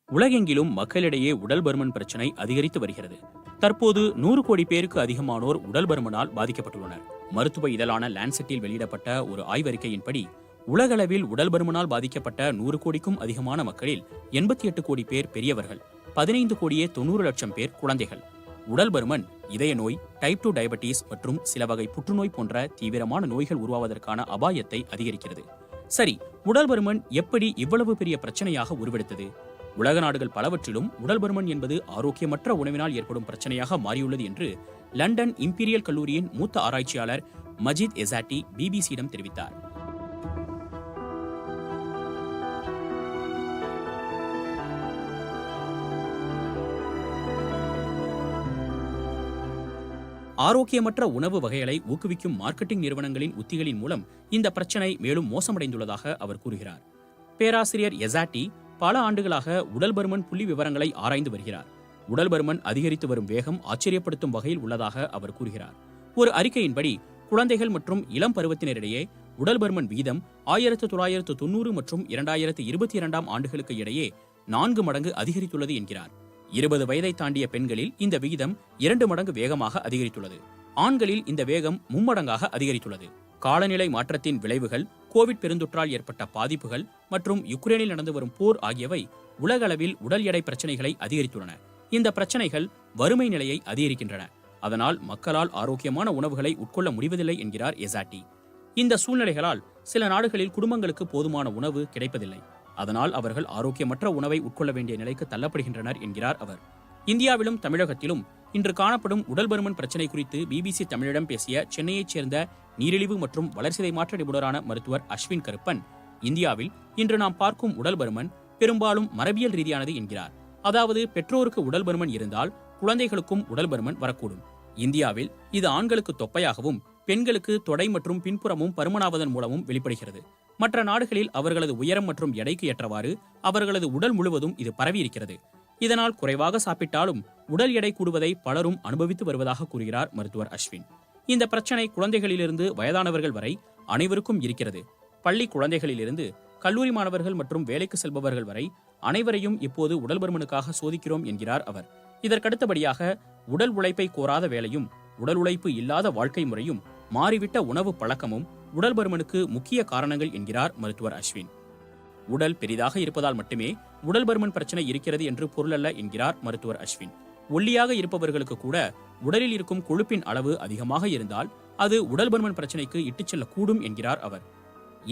உலகெங்கிலும் மக்களிடையே உடல் பருமன் பிரச்சனை அதிகரித்து வருகிறது. தற்போது 100 கோடி பேருக்கு அதிகமானோர் உடல் பருமனால் பாதிக்கப்பட்டுள்ளனர். மருத்துவ இதழான லான்செட்டில் வெளியிடப்பட்ட ஒரு ஆய்வறிக்கையின்படி உலகளவில் உடல் பருமனால் பாதிக்கப்பட்ட 100 கோடிக்கும் அதிகமான மக்களில் 88 கோடி பேர் பெரியவர்கள், 15 கோடியே 90 லட்சம் பேர் குழந்தைகள். உடல் பருமன் இதய நோய், டைப் 2 டயபெட்டிஸ் மற்றும் சில வகை புற்றுநோய் போன்ற தீவிரமான நோய்கள் உருவாவதற்கான அபாயத்தை அதிகரிக்கிறது. சரி, உடல் பருமன் எப்படி இவ்வளவு பெரிய பிரச்சனையாக உருவெடுத்தது? உலக நாடுகள் பலவற்றிலும் உடல் பருமன் என்பது ஆரோக்கியமற்ற உணவினால் ஏற்படும் பிரச்சனையாக மாறியுள்ளது என்று லண்டன் இம்பீரியல் கல்லூரியின் மூத்த ஆராய்ச்சியாளர் மஜித் எசாட்டி பிபிசியிடம் தெரிவித்தார். ஆரோக்கியமற்ற உணவு வகைகளை ஊக்குவிக்கும் மார்க்கெட்டிங் நிறுவனங்களின் உத்திகளின் மூலம் இந்த பிரச்சனை மேலும் மோசமடைந்துள்ளதாக அவர் கூறுகிறார். பேராசிரியர் எசாட்டி பல ஆண்டுகளாக உடல் பருமன் புள்ளி விவரங்களை ஆராய்ந்து வருகிறார். உடல் பருமன் அதிகரித்து வரும் வேகம் ஆச்சரியப்படுத்தும் வகையில் உள்ளதாக அவர் கூறுகிறார். ஒரு அறிக்கையின்படி குழந்தைகள் மற்றும் இளம் பருவத்தினரிடையே உடல் பருமன் வீதம் 1990 மற்றும் 2022 ஆண்டுகளுக்கு இடையே 4 மடங்கு அதிகரித்துள்ளது என்கிறார். 20 வயதை தாண்டிய பெண்களில் இந்த விகிதம் 2 மடங்கு வேகமாக அதிகரித்துள்ளது. ஆண்களில் இந்த வேகம் மும்மடங்காக அதிகரித்துள்ளது. காலநிலை மாற்றத்தின் விளைவுகள், கோவிட் பெருந்தொற்றால் ஏற்பட்ட பாதிப்புகள் மற்றும் யுக்ரைனில் நடந்து வரும் போர் ஆகியவை உலகளவில் உடல் எடை பிரச்சனைகளை அதிகரித்துள்ளன. இந்த பிரச்சனைகள் வறுமை நிலையை அதிகரிக்கின்றன. அதனால் மக்களால் ஆரோக்கியமான உணவுகளை உட்கொள்ள முடிவதில்லை என்கிறார் எசாட்டி. இந்த சூழ்நிலைகளால் சில நாடுகளில் குடும்பங்களுக்கு போதுமான உணவு கிடைப்பதில்லை. அதனால் அவர்கள் ஆரோக்கியமற்ற உணவை உட்கொள்ள வேண்டிய நிலைக்கு தள்ளப்படுகின்றனர் என்கிறார் அவர். இந்தியாவிலும் தமிழகத்திலும் இன்று காணப்படும் உடல் பருமன் பிரச்சனை குறித்து பிபிசி தமிழிடம் பேசிய சென்னையைச் சேர்ந்த நீரிழிவு மற்றும் வளர்சிதை மாற்ற நிபுணரான மருத்துவர் அஸ்வின் கருப்பன், இந்தியாவில் இன்று நாம் பார்க்கும் உடல் பருமன் பெரும்பாலும் மரபியல் ரீதியானது என்கிறார். அதாவது பெற்றோருக்கு உடல் பருமன் இருந்தால் குழந்தைகளுக்கும் உடல் பருமன் வரக்கூடும். இந்தியாவில் இது ஆண்களுக்கு தொப்பையாகவும் பெண்களுக்கு தொடை மற்றும் பின்புறமும் பருமனாவதன் மூலமும் வெளிப்படுகிறது. மற்ற நாடுகளில் அவர்களது உயரம் மற்றும் எடைக்கு ஏற்றவாறு அவர்களது உடல் முழுவதும் இது பரவியிருக்கிறது. இதனால் குறைவாக சாப்பிட்டாலும் உடல் எடை கூடுவதை பலரும் அனுபவித்து வருவதாக கூறுகிறார் மருத்துவர் அஸ்வின். இந்த பிரச்சனை குழந்தைகளிலிருந்து வயதானவர்கள் வரை அனைவருக்கும் இருக்கிறது. பள்ளி குழந்தைகளிலிருந்து கல்லூரி மாணவர்கள் மற்றும் வேலைக்கு செல்பவர்கள் வரை அனைவரையும் இப்போது உடல் பருமனுக்காக சோதிக்கிறோம் என்கிறார் அவர். இதற்கடுத்தபடியாக உடல் உழைப்பை கோராத வேலையும் உடல் உழைப்பு இல்லாத வாழ்க்கை முறையும் மாறிவிட்ட உணவு பழக்கமும் உடல் பருமனுக்கு முக்கிய காரணங்கள் என்கிறார் மருத்துவர் அஸ்வின். உடல் பெரிதாக இருப்பதால் மட்டுமே உடல் பருமன் பிரச்சனை இருக்கிறது என்று பொருளல்ல என்கிறார் மருத்துவர் அஸ்வின். ஒல்லியாக இருப்பவர்களுக்கு கூட உடலில் இருக்கும் கொழுப்பின் அளவு அதிகமாக இருந்தால் அது உடல் பருமன் பிரச்சனைக்கு இட்டுச் செல்லக்கூடும் என்கிறார் அவர்.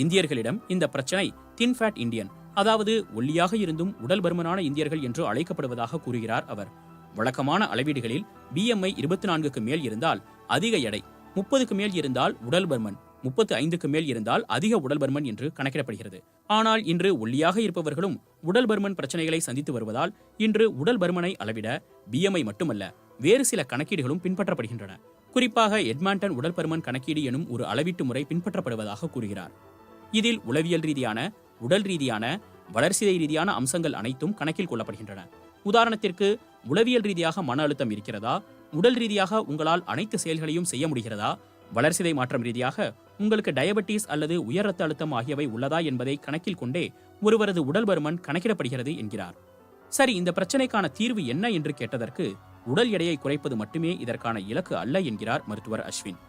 இந்தியர்களிடம் இந்த பிரச்சனை தின் ஃபேட் இந்தியன், அதாவது ஒல்லியாக இருந்தும் உடல் பருமனான இந்தியர்கள் என்று அழைக்கப்படுவதாக கூறுகிறார் அவர். வழக்கமான அளவீடுகளில் BMI 24க்கு மேல் இருந்தால் அதிக எடை, 30க்கு மேல் இருந்தால் உடல் பருமன், 35க்கு மேல் இருந்தால் அதிக உடல் பருமன் என்று கணக்கிடப்படுகிறது. ஆனால் இன்று ஒல்லியாக இருப்பவர்களும் உடல் பருமன் பிரச்சனைகளை சந்தித்து வருவதால் இன்று உடல் பருமனை அளவிட BMI மட்டுமல்ல, வேறு சில கணக்கீடுகளும் பின்பற்றப்படுகின்றன. குறிப்பாக எட்மாண்டன் உடல் பருமன் கணக்கீடு எனும் ஒரு அளவீட்டு முறை பின்பற்றப்படுவதாக கூறுகிறார். இதில் உளவியல் ரீதியான, உடல் ரீதியான, வளர்சிதை ரீதியான அம்சங்கள் அனைத்தும் கணக்கில் கொள்ளப்படுகின்றன. உதாரணத்திற்கு, உளவியல் ரீதியாக மன அழுத்தம் இருக்கிறதா, உடல் ரீதியாக உங்களால் அனைத்து செயல்களையும் செய்ய முடிகிறதா, வளர்சிதை மாற்றம் ரீதியாக உங்களுக்கு டயபெட்டிஸ் அல்லது உயர் ரத்த அழுத்தம் ஆகியவை உள்ளதா என்பதை கணக்கில் கொண்டே ஒருவரது உடல் பருமன் கணக்கிடப்படுகிறது என்கிறார். சரி, இந்த பிரச்சனைக்கான தீர்வு என்ன என்று கேட்டதற்கு உடல் எடையை குறைப்பது மட்டுமே இதற்கான இலக்கு அல்ல என்கிறார் மருத்துவர் அஸ்வின்.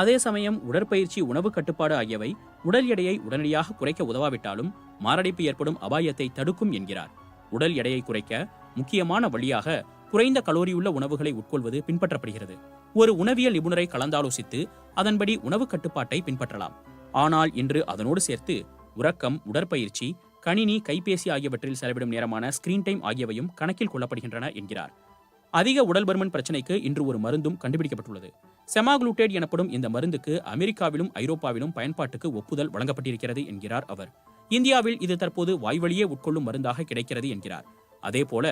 அதே சமயம் உடற்பயிற்சி, உணவு கட்டுப்பாடு ஆகியவை உடல் எடையை உடனடியாக குறைக்க உதவாவிட்டாலும் மாரடைப்பு ஏற்படும் அபாயத்தை தடுக்கும் என்கிறார். உடல் எடையை குறைக்க முக்கியமான வழியாக குறைந்த கலோரியுள்ள உணவுகளை உட்கொள்வது பின்பற்றப்படுகிறது. ஒரு உணவியல் நிபுணரை கலந்தாலோசித்து அதன்படி உணவு கட்டுப்பாட்டை பின்பற்றலாம். ஆனால் இன்று அதனோடு சேர்த்து உறக்கம், உடற்பயிற்சி, கணினி, கைபேசி ஆகியவற்றில் செலவிடும் நேரமான ஸ்கிரீன் டைம் ஆகியவையும் கணக்கில் கொள்ளப்படுகின்றன என்கிறார். அதிக உடல் பருமன் பிரச்சனைக்கு இன்று ஒரு மருந்தும் கண்டுபிடிக்கப்பட்டுள்ளது. செமாகுளுட்டேட் எனப்படும் இந்த மருந்துக்கு அமெரிக்காவிலும் ஐரோப்பாவிலும் பயன்பாட்டுக்கு ஒப்புதல் வழங்கப்பட்டிருக்கிறது என்கிறார் அவர். இந்தியாவில் இது தற்போது வாய்வழியே உட்கொள்ளும் மருந்தாக கிடைக்கிறது என்கிறார். அதேபோல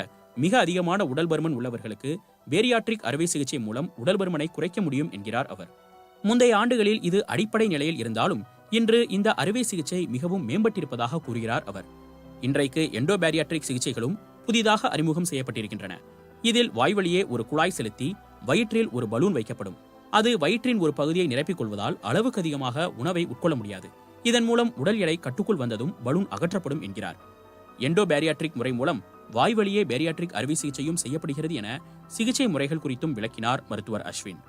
மிக அதிகமான உடல் பருமன் உள்ளவர்களுக்கு பேரியாட்ரிக் அறுவை சிகிச்சை மூலம் உடல் பருமனை குறைக்க முடியும் என்கிறார் அவர். முந்தைய ஆண்டுகளில் இது அடிப்படை நிலையில் இருந்தாலும் இன்று இந்த அறுவை சிகிச்சை மிகவும் மேம்பட்டிருப்பதாக கூறுகிறார் அவர். இன்றைக்கு எண்டோபேரியாட்ரிக் சிகிச்சைகளும் புதிதாக அறிமுகம் செய்யப்பட்டிருக்கின்றன. இதில் வாய்வழியே ஒரு குழாய் செலுத்தி வயிற்றில் ஒரு பலூன் வைக்கப்படும். அது வயிற்றின் ஒரு பகுதியை நிரப்பிக் கொள்வதால் அளவுக்கு அதிகமாக உணவை உட்கொள்ள முடியாது. இதன் மூலம் உடல் எடை கட்டுக்குள் வந்ததும் பலூன் அகற்றப்படும் என்கிறார். எண்டோ பேரியாட்ரிக் முறை மூலம் வாய்வழியே பேரியாட்ரிக் அறுவை சிகிச்சையும் செய்யப்படுகிறது என சிகிச்சை முறைகள் குறித்தும் விளக்கினார் மருத்துவர் அஸ்வின்.